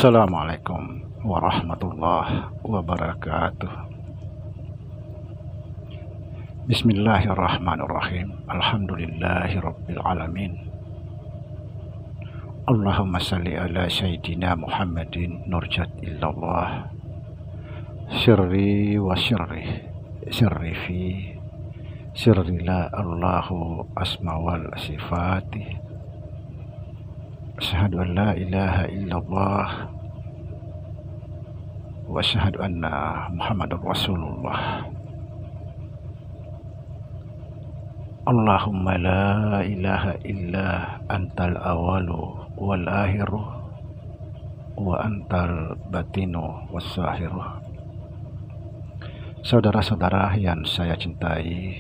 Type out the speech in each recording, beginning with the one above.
Assalamualaikum warahmatullahi wabarakatuh. Bismillahirrahmanirrahim. Alhamdulillahi rabbil alamin. Allahumma salli ala sayyidina Muhammadin nurjat illallah. Sirri wa sirri fi sirri la Allahu asma wal sifati. Asyhadu an la ilaha illallah wa asyhadu anna Muhammadar Rasulullah. Allahumma la ilaha illa antal awalu wal akhiru wa antal batinu was zahiru. Saudara-saudara yang saya cintai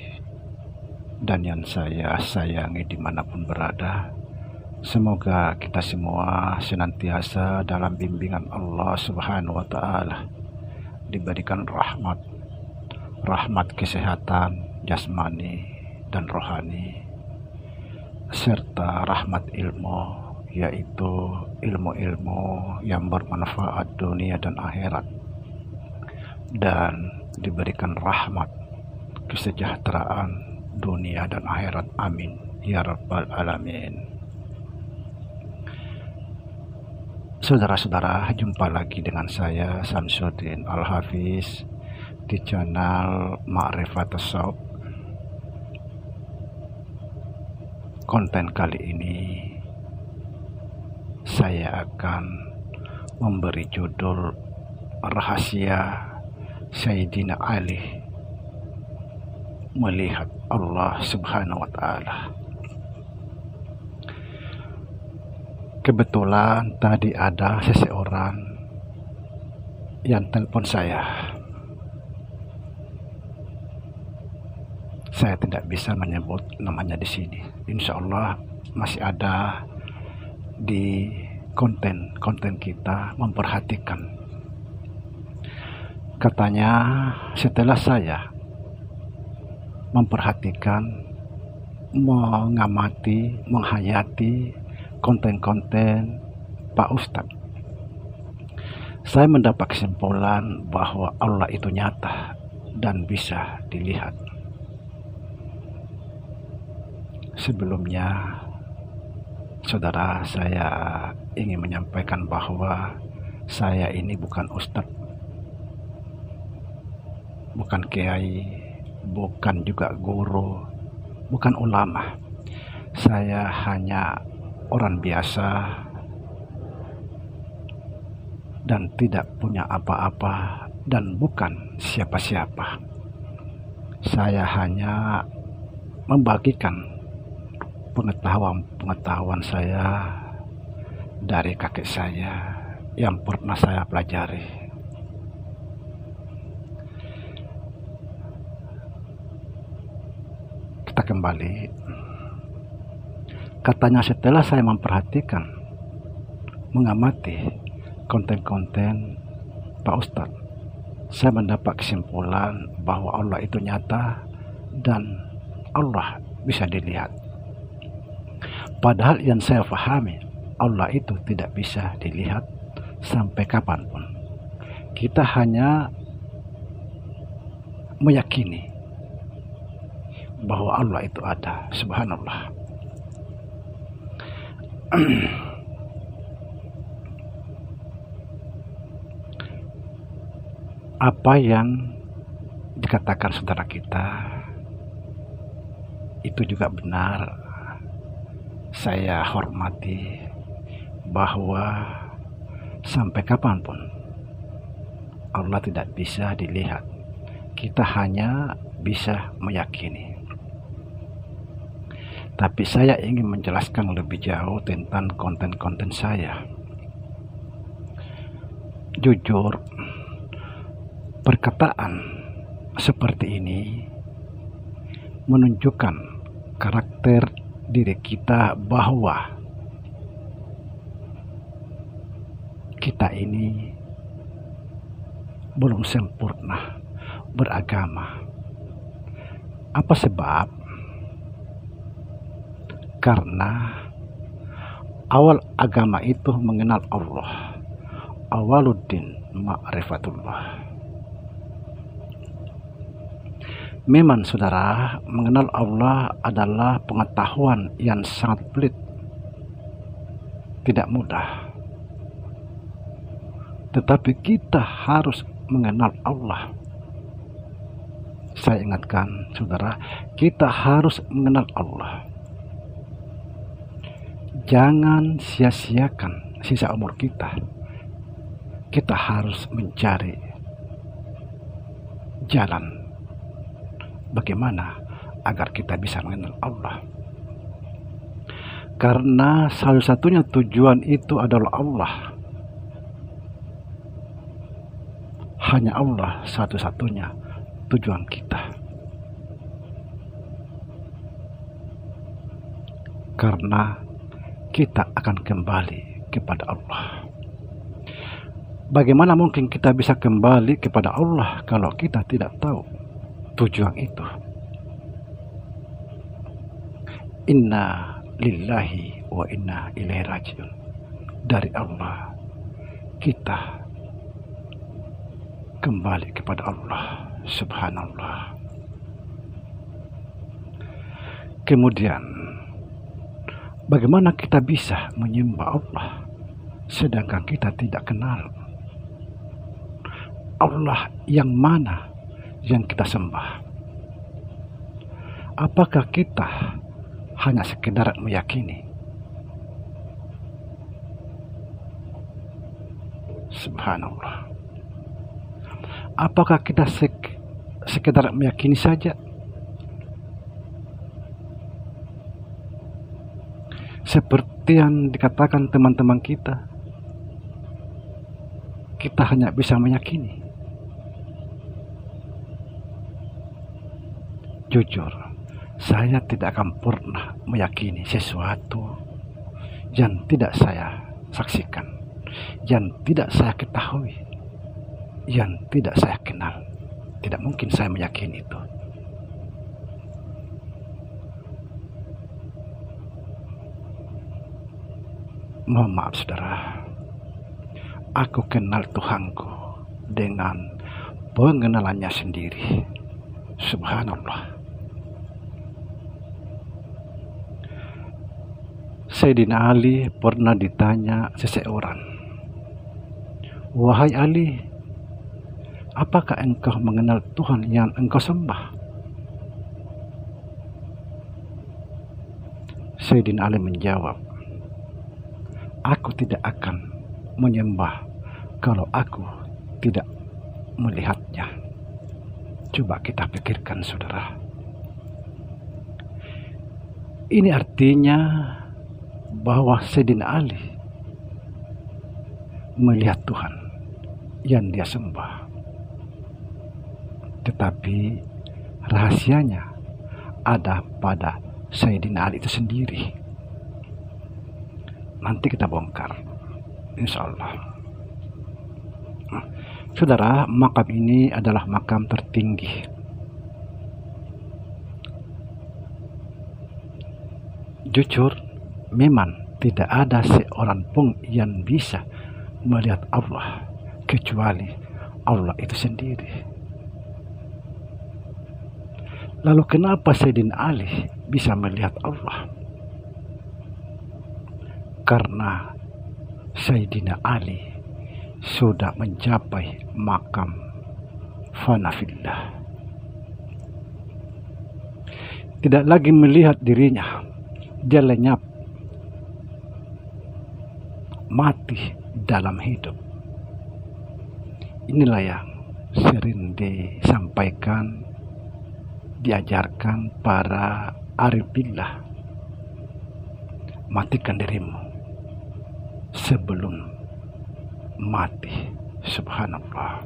dan yang saya sayangi dimanapun berada, semoga kita semua senantiasa dalam bimbingan Allah Subhanahu wa Ta'ala, diberikan rahmat kesehatan jasmani dan rohani, serta rahmat ilmu, yaitu ilmu-ilmu yang bermanfaat dunia dan akhirat, dan diberikan rahmat kesejahteraan dunia dan akhirat. Amin ya rabbal alamin. Saudara-saudara, jumpa lagi dengan saya Samsuddin Al-Hafiz di channel Ma'rifatus Shawq. Konten kali ini saya akan memberi judul Rahasia Sayyidina Ali Melihat Allah Subhanahu wa Ta'ala. Kebetulan tadi ada seseorang yang telepon saya. Saya tidak bisa menyebut namanya di sini. Insya Allah masih ada di konten kita memperhatikan. Katanya setelah saya memperhatikan, mengamati, menghayati konten-konten Pak Ustadz, saya mendapat kesimpulan bahwa Allah itu nyata dan bisa dilihat. Sebelumnya, saudara, saya ingin menyampaikan bahwa saya ini bukan ustadz, bukan kiai, bukan juga guru, bukan ulama. Saya hanya orang biasa dan tidak punya apa-apa dan bukan siapa-siapa. Saya hanya membagikan pengetahuan saya dari kakek saya yang pernah saya pelajari. Kita kembali. Katanya setelah saya memperhatikan, mengamati konten-konten Pak Ustadz, saya mendapat kesimpulan bahwa Allah itu nyata dan Allah bisa dilihat. Padahal yang saya pahami, Allah itu tidak bisa dilihat sampai kapanpun. Kita hanya meyakini bahwa Allah itu ada. Subhanallah. Apa yang dikatakan saudara kita itu juga benar. Saya hormati bahwa sampai kapanpun Allah tidak bisa dilihat. Kita hanya bisa meyakini. Tapi saya ingin menjelaskan lebih jauh tentang konten-konten saya. Jujur, perkataan seperti ini menunjukkan karakter diri kita bahwa kita ini belum sempurna beragama. Apa sebab? Karena awal agama itu mengenal Allah. awaluddin ma'rifatullah. Memang saudara, mengenal Allah adalah pengetahuan yang sangat pelit, tidak mudah. Tetapi kita harus mengenal Allah. Saya ingatkan saudara, kita harus mengenal Allah. Jangan sia-siakan sisa umur kita. Kita harus mencari jalan bagaimana agar kita bisa mengenal Allah. Karena salah satunya tujuan itu adalah Allah. Hanya Allah satu-satunya tujuan kita. Karena kita akan kembali kepada Allah. Bagaimana mungkin kita bisa kembali kepada Allah kalau kita tidak tahu tujuan itu? Inna lillahi wa inna ilaihi rajiun. Dari Allah kita kembali kepada Allah. Subhanallah. Kemudian, bagaimana kita bisa menyembah Allah sedangkan kita tidak kenal Allah yang mana yang kita sembah? Apakah kita hanya sekedar meyakini? Subhanallah. Apakah kita sekedar meyakini saja? Seperti yang dikatakan teman-teman kita, kita hanya bisa meyakini. Jujur, saya tidak akan pernah meyakini sesuatu yang tidak saya saksikan, yang tidak saya ketahui, yang tidak saya kenal. Tidak mungkin saya meyakini itu. Mohon maaf saudara, aku kenal Tuhanku dengan pengenalannya sendiri. Subhanallah. Sayyidina Ali pernah ditanya seseorang, "Wahai Ali, apakah engkau mengenal Tuhan yang engkau sembah?" Sayyidina Ali menjawab, "Aku tidak akan menyembah kalau aku tidak melihatnya." Coba kita pikirkan saudara. Ini artinya bahwa Sayyidina Ali melihat Tuhan yang dia sembah. Tetapi rahasianya ada pada Sayyidina Ali itu sendiri. Nanti kita bongkar, insya Allah. Saudara, makam ini adalah makam tertinggi. Jujur, memang tidak ada seorang pun yang bisa melihat Allah kecuali Allah itu sendiri. Lalu kenapa Sayyidina Ali bisa melihat Allah? Karena Sayyidina Ali sudah mencapai makam fanafillah. Tidak lagi melihat dirinya, dia lenyap, mati dalam hidup. Inilah yang sering disampaikan, diajarkan para arifillah. Matikan dirimu sebelum mati. Subhanallah.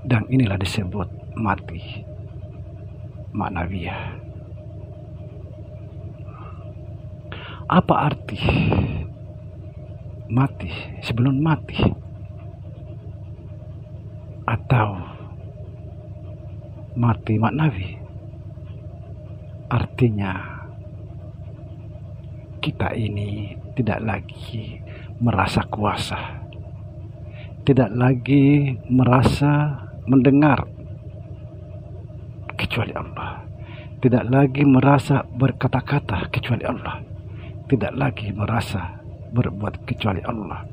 Dan inilah disebut mati maknawiyah. Apa arti mati sebelum mati? Atau mati maknawi? Artinya kita ini tidak lagi merasa kuasa, tidak lagi merasa mendengar kecuali Allah, tidak lagi merasa berkata-kata kecuali Allah, tidak lagi merasa berbuat kecuali Allah,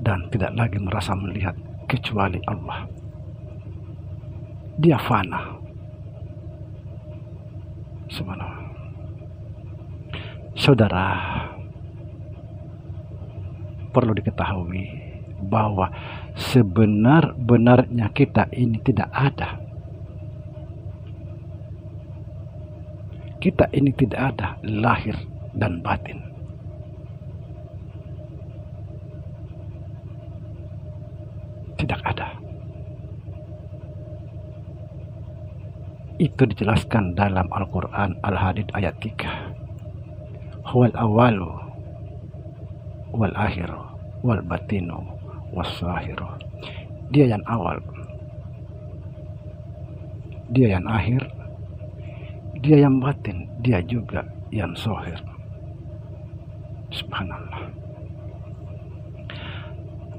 dan tidak lagi merasa melihat kecuali Allah. Dia fana. Subhanallah. Saudara, perlu diketahui bahwa sebenar-benarnya kita ini tidak ada. Kita ini tidak ada lahir dan batin. Tidak ada. Itu dijelaskan dalam Al-Quran Al-Hadid ayat 3. Huwal awalu wal akhiru wal batinu was zahiru. Dia yang awal, dia yang akhir, dia yang batin, dia juga yang zahir. Subhanallah.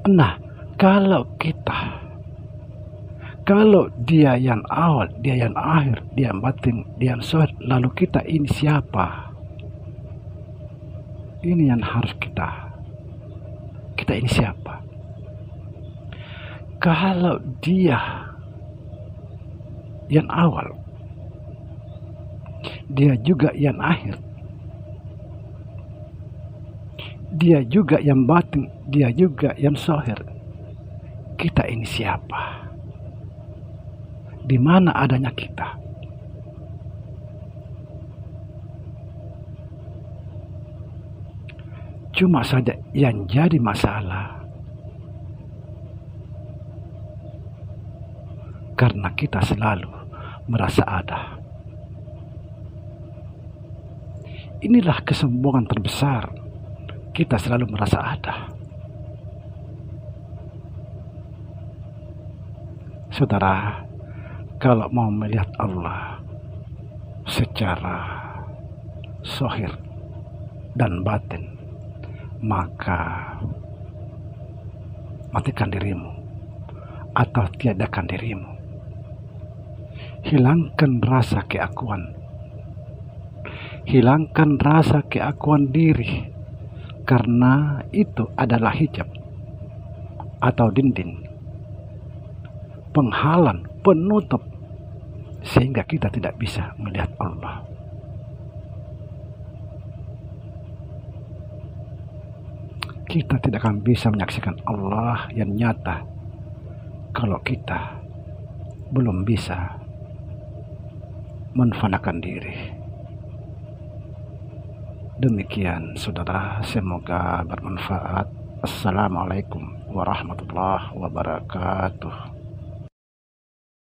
Nah, kalau dia yang awal, dia yang akhir, dia yang batin, dia yang zahir, lalu kita ini siapa? Ini yang harus kita ini siapa? Kalau dia yang awal, dia juga yang akhir, dia juga yang batin, dia juga yang zahir, kita ini siapa? Di mana adanya kita? Cuma saja yang jadi masalah, karena kita selalu merasa ada. Inilah kesombongan terbesar. Kita selalu merasa ada. Saudara, kalau mau melihat Allah secara zahir dan batin, maka matikan dirimu atau tiadakan dirimu. Hilangkan rasa keakuan, hilangkan rasa keakuan diri, karena itu adalah hijab atau dinding, penghalang, penutup, sehingga kita tidak bisa melihat Allah. Kita tidak akan bisa menyaksikan Allah yang nyata kalau kita belum bisa menfanakan diri. Demikian saudara, semoga bermanfaat. Assalamualaikum warahmatullahi wabarakatuh.